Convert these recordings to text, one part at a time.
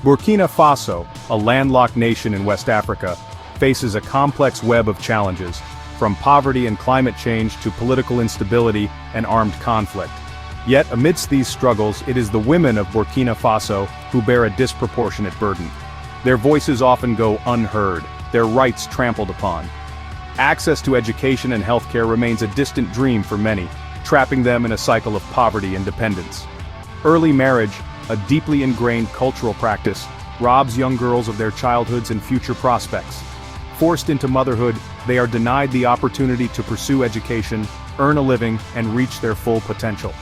Burkina Faso, a landlocked nation in West Africa, faces a complex web of challenges, from poverty and climate change to political instability and armed conflict. Yet amidst these struggles, it is the women of Burkina Faso who bear a disproportionate burden. Their voices often go unheard, their rights trampled upon. Access to education and healthcare remains a distant dream for many, trapping them in a cycle of poverty and dependence. Early marriage, a deeply ingrained cultural practice, robs young girls of their childhoods and future prospects. Forced into motherhood, they are denied the opportunity to pursue education, earn a living, and reach their full potential.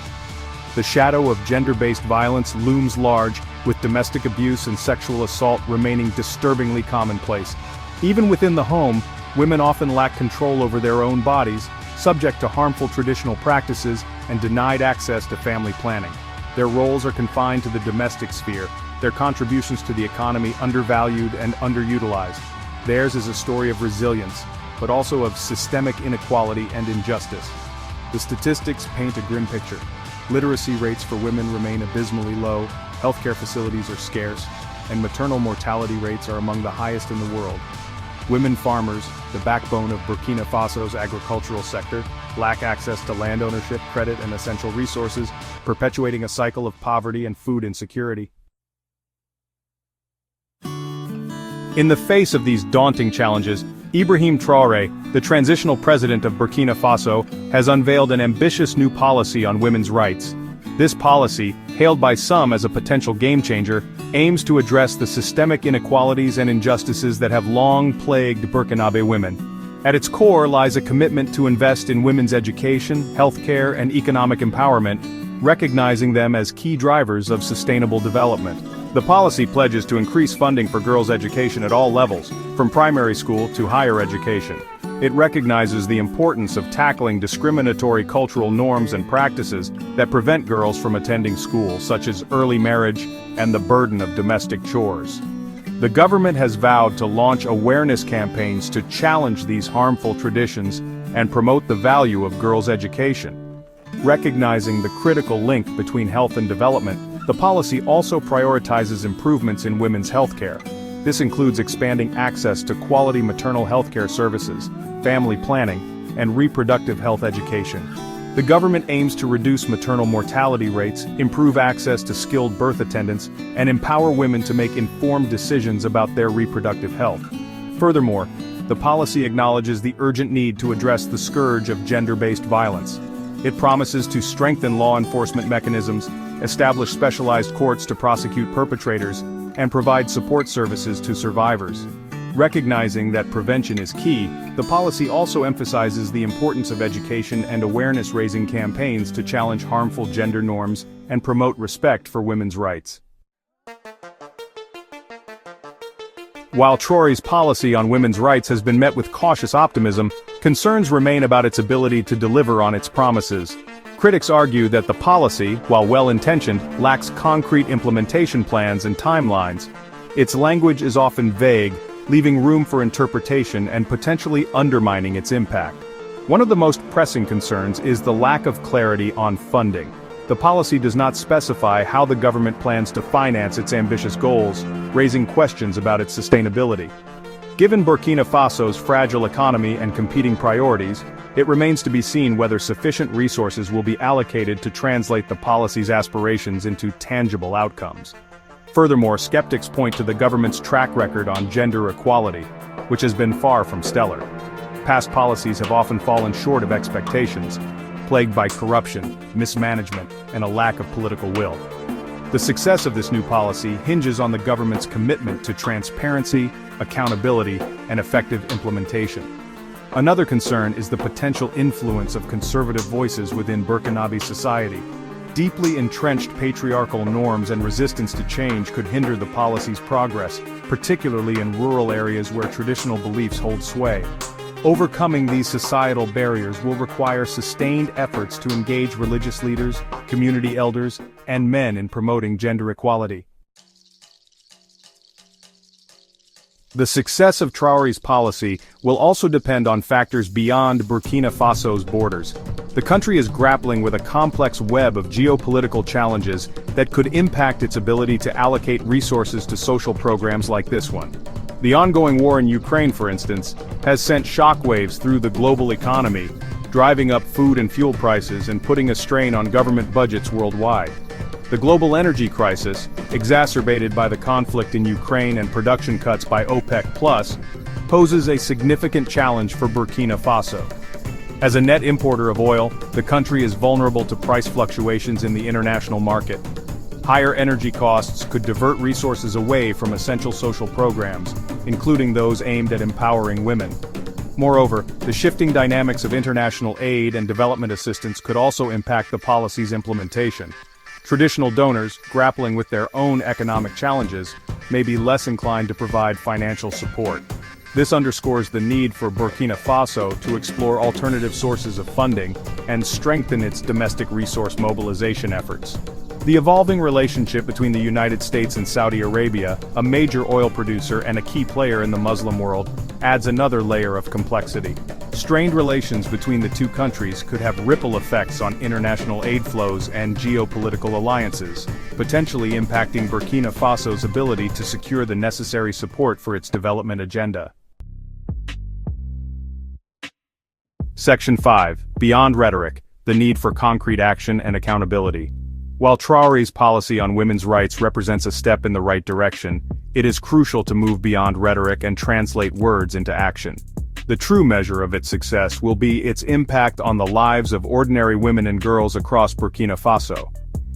The shadow of gender-based violence looms large, with domestic abuse and sexual assault remaining disturbingly commonplace. Even within the home, women often lack control over their own bodies, subject to harmful traditional practices, and denied access to family planning. Their roles are confined to the domestic sphere, their contributions to the economy undervalued and underutilized. Theirs is a story of resilience, but also of systemic inequality and injustice. The statistics paint a grim picture. Literacy rates for women remain abysmally low, healthcare facilities are scarce, and maternal mortality rates are among the highest in the world. Women farmers, the backbone of Burkina Faso's agricultural sector, lack access to land ownership, credit, and essential resources, perpetuating a cycle of poverty and food insecurity. In the face of these daunting challenges, Ibrahim Traore, the transitional president of Burkina Faso, has unveiled an ambitious new policy on women's rights. This policy, hailed by some as a potential game-changer, aims to address the systemic inequalities and injustices that have long plagued Burkinabe women. At its core lies a commitment to invest in women's education, healthcare, and economic empowerment, recognizing them as key drivers of sustainable development. The policy pledges to increase funding for girls' education at all levels, from primary school to higher education. It recognizes the importance of tackling discriminatory cultural norms and practices that prevent girls from attending school, such as early marriage and the burden of domestic chores. The government has vowed to launch awareness campaigns to challenge these harmful traditions and promote the value of girls' education. Recognizing the critical link between health and development, the policy also prioritizes improvements in women's healthcare. This includes expanding access to quality maternal healthcare services, family planning, and reproductive health education. The government aims to reduce maternal mortality rates, improve access to skilled birth attendants, and empower women to make informed decisions about their reproductive health. Furthermore, the policy acknowledges the urgent need to address the scourge of gender-based violence. It promises to strengthen law enforcement mechanisms, establish specialized courts to prosecute perpetrators, and provide support services to survivors. Recognizing that prevention is key, the policy also emphasizes the importance of education and awareness-raising campaigns to challenge harmful gender norms and promote respect for women's rights. While Traore's policy on women's rights has been met with cautious optimism, concerns remain about its ability to deliver on its promises. Critics argue that the policy, while well-intentioned, lacks concrete implementation plans and timelines. Its language is often vague, leaving room for interpretation and potentially undermining its impact. One of the most pressing concerns is the lack of clarity on funding. The policy does not specify how the government plans to finance its ambitious goals, raising questions about its sustainability. Given Burkina Faso's fragile economy and competing priorities, it remains to be seen whether sufficient resources will be allocated to translate the policy's aspirations into tangible outcomes. Furthermore, skeptics point to the government's track record on gender equality, which has been far from stellar. Past policies have often fallen short of expectations, plagued by corruption, mismanagement, and a lack of political will. The success of this new policy hinges on the government's commitment to transparency, accountability, and effective implementation. Another concern is the potential influence of conservative voices within Burkinabe society. Deeply entrenched patriarchal norms and resistance to change could hinder the policy's progress, particularly in rural areas where traditional beliefs hold sway. Overcoming these societal barriers will require sustained efforts to engage religious leaders, community elders, and men in promoting gender equality. The success of Traore's policy will also depend on factors beyond Burkina Faso's borders. The country is grappling with a complex web of geopolitical challenges that could impact its ability to allocate resources to social programs like this one. The ongoing war in Ukraine, for instance, has sent shockwaves through the global economy, driving up food and fuel prices and putting a strain on government budgets worldwide. The global energy crisis, exacerbated by the conflict in Ukraine and production cuts by OPEC+, poses a significant challenge for Burkina Faso. As a net importer of oil, the country is vulnerable to price fluctuations in the international market. Higher energy costs could divert resources away from essential social programs, including those aimed at empowering women. Moreover, the shifting dynamics of international aid and development assistance could also impact the policy's implementation. Traditional donors, grappling with their own economic challenges, may be less inclined to provide financial support. This underscores the need for Burkina Faso to explore alternative sources of funding and strengthen its domestic resource mobilization efforts. The evolving relationship between the United States and Saudi Arabia, a major oil producer and a key player in the Muslim world, adds another layer of complexity. Strained relations between the two countries could have ripple effects on international aid flows and geopolitical alliances, potentially impacting Burkina Faso's ability to secure the necessary support for its development agenda. Section 5. Beyond Rhetoric: The Need for Concrete Action and Accountability. While Traore's policy on women's rights represents a step in the right direction, it is crucial to move beyond rhetoric and translate words into action. The true measure of its success will be its impact on the lives of ordinary women and girls across Burkina Faso.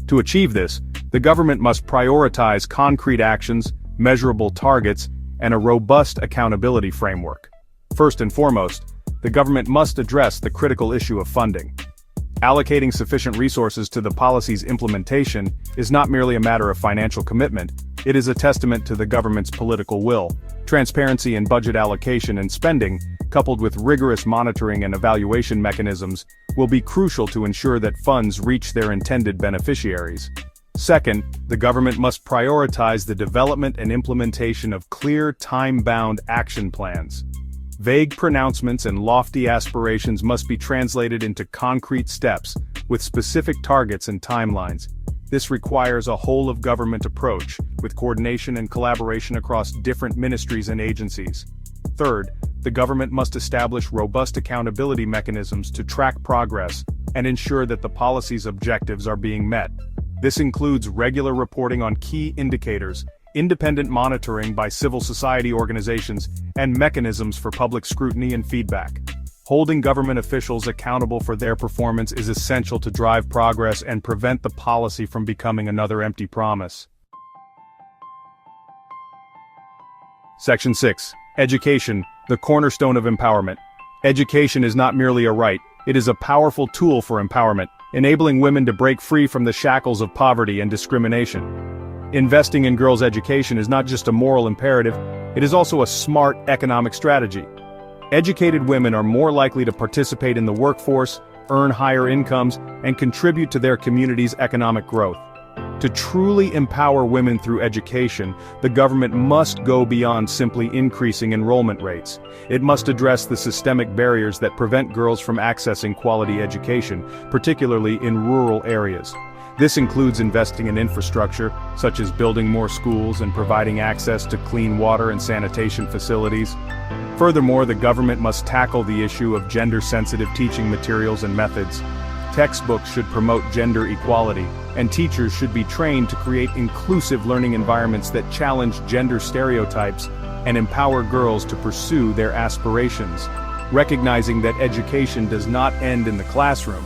To achieve this, the government must prioritize concrete actions, measurable targets, and a robust accountability framework. First and foremost, the government must address the critical issue of funding. Allocating sufficient resources to the policy's implementation is not merely a matter of financial commitment, it is a testament to the government's political will. Transparency in budget allocation and spending, coupled with rigorous monitoring and evaluation mechanisms, will be crucial to ensure that funds reach their intended beneficiaries. Second, the government must prioritize the development and implementation of clear, time-bound action plans. Vague pronouncements and lofty aspirations must be translated into concrete steps, with specific targets and timelines. This requires a whole-of-government approach, with coordination and collaboration across different ministries and agencies. Third, the government must establish robust accountability mechanisms to track progress and ensure that the policy's objectives are being met. This includes regular reporting on key indicators, independent monitoring by civil society organizations, and mechanisms for public scrutiny and feedback. Holding government officials accountable for their performance is essential to drive progress and prevent the policy from becoming another empty promise. Section 6. Education, the cornerstone of empowerment. Education is not merely a right, it is a powerful tool for empowerment, enabling women to break free from the shackles of poverty and discrimination. Investing in girls' education is not just a moral imperative, it is also a smart economic strategy. Educated women are more likely to participate in the workforce, earn higher incomes, and contribute to their community's economic growth. To truly empower women through education, the government must go beyond simply increasing enrollment rates. It must address the systemic barriers that prevent girls from accessing quality education, particularly in rural areas. This includes investing in infrastructure, such as building more schools and providing access to clean water and sanitation facilities. Furthermore, the government must tackle the issue of gender-sensitive teaching materials and methods. Textbooks should promote gender equality, and teachers should be trained to create inclusive learning environments that challenge gender stereotypes and empower girls to pursue their aspirations, recognizing that education does not end in the classroom.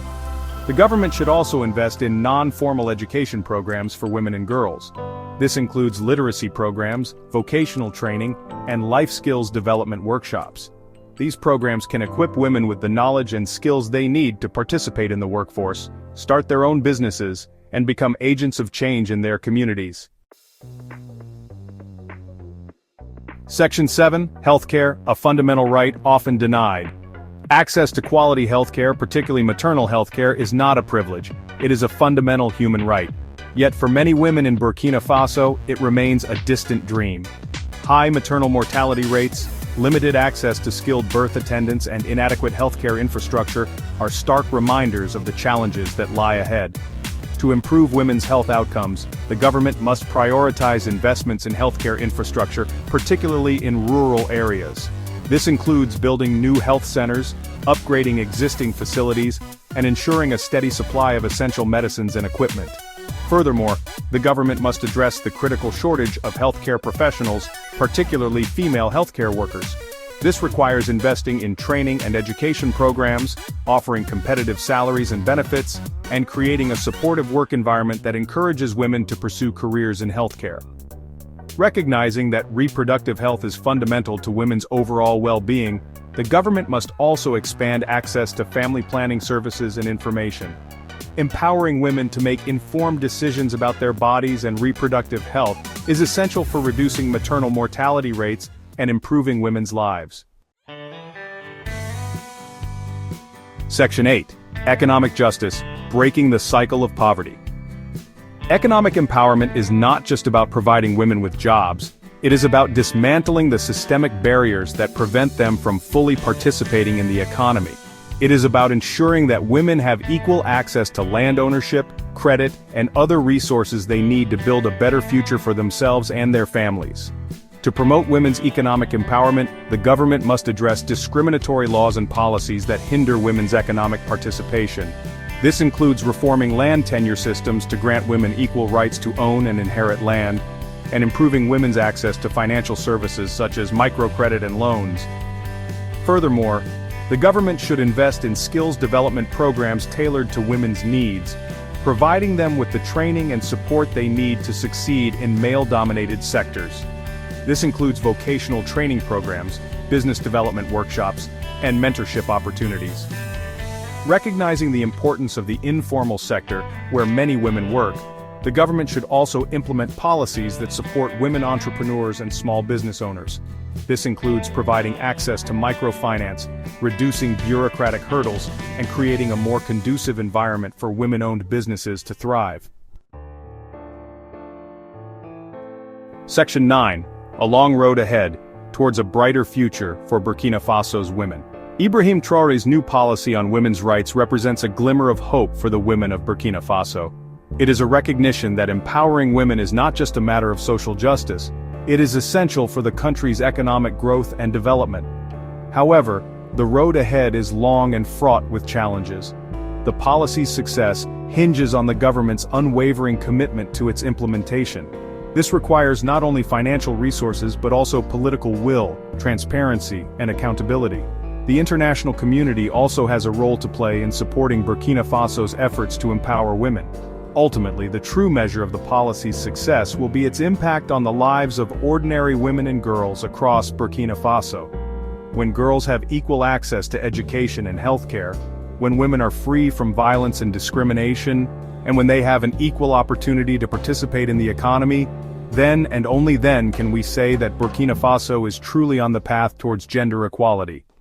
The government should also invest in non-formal education programs for women and girls. This includes literacy programs, vocational training, and life skills development workshops. These programs can equip women with the knowledge and skills they need to participate in the workforce, start their own businesses, and become agents of change in their communities. Section 7. Healthcare, a fundamental right often denied. Access to quality healthcare, particularly maternal healthcare, is not a privilege. It is a fundamental human right. Yet for many women in Burkina Faso, it remains a distant dream. High maternal mortality rates, limited access to skilled birth attendants and inadequate healthcare infrastructure are stark reminders of the challenges that lie ahead. To improve women's health outcomes, the government must prioritize investments in healthcare infrastructure, particularly in rural areas. This includes building new health centers, upgrading existing facilities, and ensuring a steady supply of essential medicines and equipment. Furthermore, the government must address the critical shortage of healthcare professionals, particularly female healthcare workers. This requires investing in training and education programs, offering competitive salaries and benefits, and creating a supportive work environment that encourages women to pursue careers in healthcare. Recognizing that reproductive health is fundamental to women's overall well-being, the government must also expand access to family planning services and information. Empowering women to make informed decisions about their bodies and reproductive health is essential for reducing maternal mortality rates and improving women's lives. Section 8. Economic Justice, Breaking the Cycle of Poverty. Economic empowerment is not just about providing women with jobs, it is about dismantling the systemic barriers that prevent them from fully participating in the economy. It is about ensuring that women have equal access to land ownership, credit, and other resources they need to build a better future for themselves and their families. To promote women's economic empowerment, the government must address discriminatory laws and policies that hinder women's economic participation. This includes reforming land tenure systems to grant women equal rights to own and inherit land, and improving women's access to financial services such as microcredit and loans. Furthermore, the government should invest in skills development programs tailored to women's needs, providing them with the training and support they need to succeed in male-dominated sectors. This includes vocational training programs, business development workshops, and mentorship opportunities. Recognizing the importance of the informal sector, where many women work, the government should also implement policies that support women entrepreneurs and small business owners. This includes providing access to microfinance, reducing bureaucratic hurdles, and creating a more conducive environment for women-owned businesses to thrive. Section 9. A long road ahead, towards a brighter future for Burkina Faso's women. Ibrahim Traore's new policy on women's rights represents a glimmer of hope for the women of Burkina Faso. It is a recognition that empowering women is not just a matter of social justice, it is essential for the country's economic growth and development. However, the road ahead is long and fraught with challenges. The policy's success hinges on the government's unwavering commitment to its implementation. This requires not only financial resources but also political will, transparency, and accountability. The international community also has a role to play in supporting Burkina Faso's efforts to empower women. Ultimately, the true measure of the policy's success will be its impact on the lives of ordinary women and girls across Burkina Faso. When girls have equal access to education and healthcare, when women are free from violence and discrimination, and when they have an equal opportunity to participate in the economy, then and only then can we say that Burkina Faso is truly on the path towards gender equality.